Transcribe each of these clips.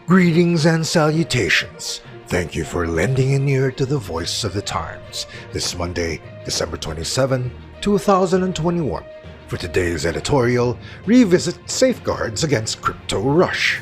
Greetings and salutations. Thank you for lending an ear to the voice of the times. This Monday, December 27, 2021. For today's editorial, revisit safeguards against crypto rush.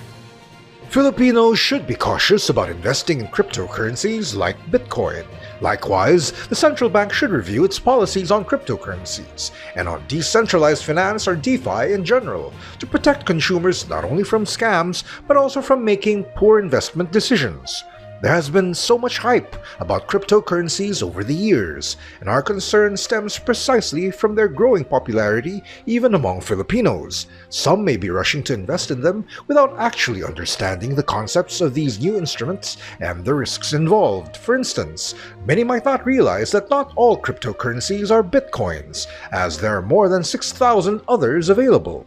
Filipinos should be cautious about investing in cryptocurrencies like Bitcoin. Likewise, the central bank should review its policies on cryptocurrencies and on decentralized finance or DeFi in general to protect consumers not only from scams but also from making poor investment decisions. There has been so much hype about cryptocurrencies over the years, and our concern stems precisely from their growing popularity even among Filipinos. Some may be rushing to invest in them without actually understanding the concepts of these new instruments and the risks involved. For instance, many might not realize that not all cryptocurrencies are bitcoins, as there are more than 6,000 others available.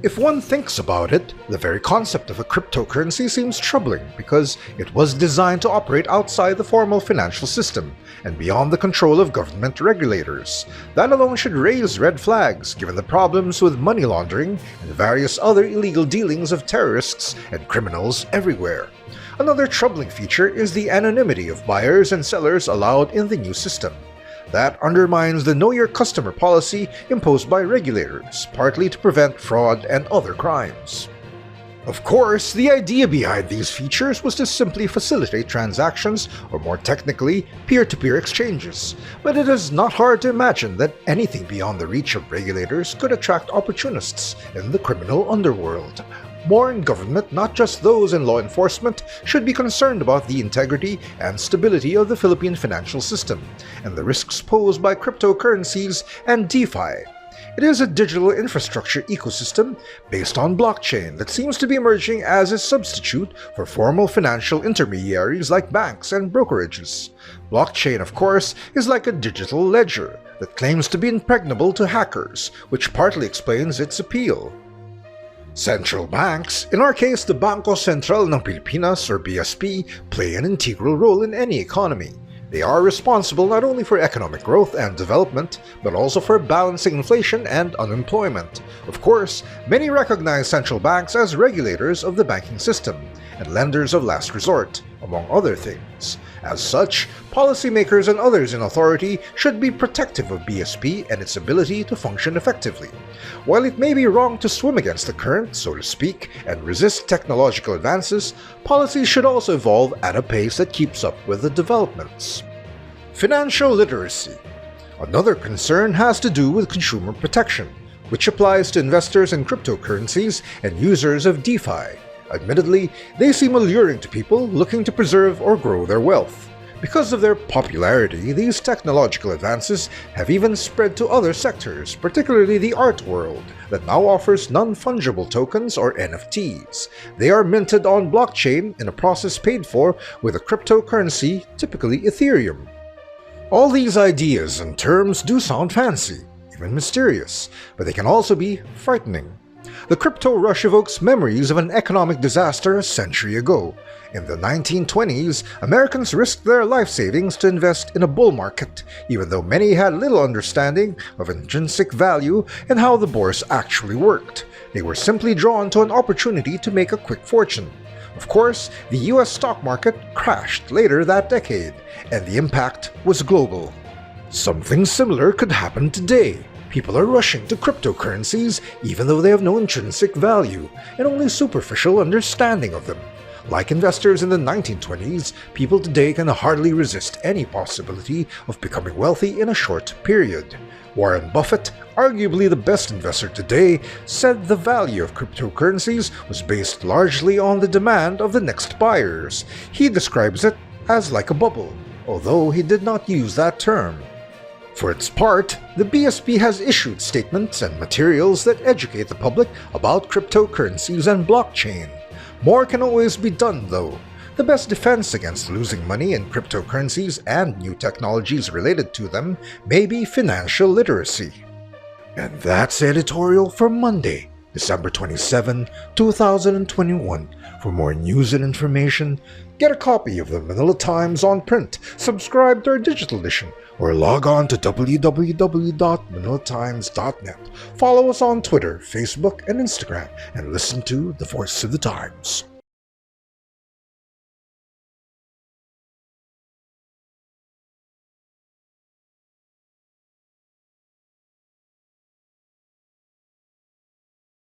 If one thinks about it, the very concept of a cryptocurrency seems troubling because it was designed to operate outside the formal financial system and beyond the control of government regulators. That alone should raise red flags given the problems with money laundering and various other illegal dealings of terrorists and criminals everywhere. Another troubling feature is the anonymity of buyers and sellers allowed in the new system. That undermines the Know Your Customer policy imposed by regulators, partly to prevent fraud and other crimes. Of course, the idea behind these features was to simply facilitate transactions, or more technically, peer-to-peer exchanges. But it is not hard to imagine that anything beyond the reach of regulators could attract opportunists in the criminal underworld. More in government, not just those in law enforcement, should be concerned about the integrity and stability of the Philippine financial system and the risks posed by cryptocurrencies and DeFi. It is a digital infrastructure ecosystem based on blockchain that seems to be emerging as a substitute for formal financial intermediaries like banks and brokerages. Blockchain, of course, is like a digital ledger that claims to be impregnable to hackers, which partly explains its appeal. Central banks, in our case the Bangko Sentral ng Pilipinas or BSP, play an integral role in any economy. They are responsible not only for economic growth and development, but also for balancing inflation and unemployment. Of course, many recognize central banks as regulators of the banking system and lenders of last resort, among other things. As such, policymakers and others in authority should be protective of BSP and its ability to function effectively. While it may be wrong to swim against the current, so to speak, and resist technological advances, policies should also evolve at a pace that keeps up with the developments. Financial literacy. Another concern has to do with consumer protection, which applies to investors in cryptocurrencies and users of DeFi. Admittedly, they seem alluring to people looking to preserve or grow their wealth. Because of their popularity, these technological advances have even spread to other sectors, particularly the art world, that now offers non-fungible tokens or NFTs. They are minted on blockchain in a process paid for with a cryptocurrency, typically Ethereum. All these ideas and terms do sound fancy, even mysterious, but they can also be frightening. The crypto rush evokes memories of an economic disaster a century ago. In the 1920s, Americans risked their life savings to invest in a bull market, even though many had little understanding of intrinsic value and how the bourse actually worked. They were simply drawn to an opportunity to make a quick fortune. Of course, the US stock market crashed later that decade, and the impact was global. Something similar could happen today. People are rushing to cryptocurrencies even though they have no intrinsic value and only superficial understanding of them. Like investors in the 1920s, people today can hardly resist any possibility of becoming wealthy in a short period. Warren Buffett, arguably the best investor today, said the value of cryptocurrencies was based largely on the demand of the next buyers. He describes it as like a bubble, although he did not use that term. For its part, the BSP has issued statements and materials that educate the public about cryptocurrencies and blockchain. More can always be done, though. The best defense against losing money in cryptocurrencies and new technologies related to them may be financial literacy. And that's editorial for Monday, December 27, 2021. For more news and information, get a copy of the Manila Times on print, subscribe to our digital edition, or log on to www.manilatimes.net. Follow us on Twitter, Facebook, and Instagram, and listen to The Voice of the Times.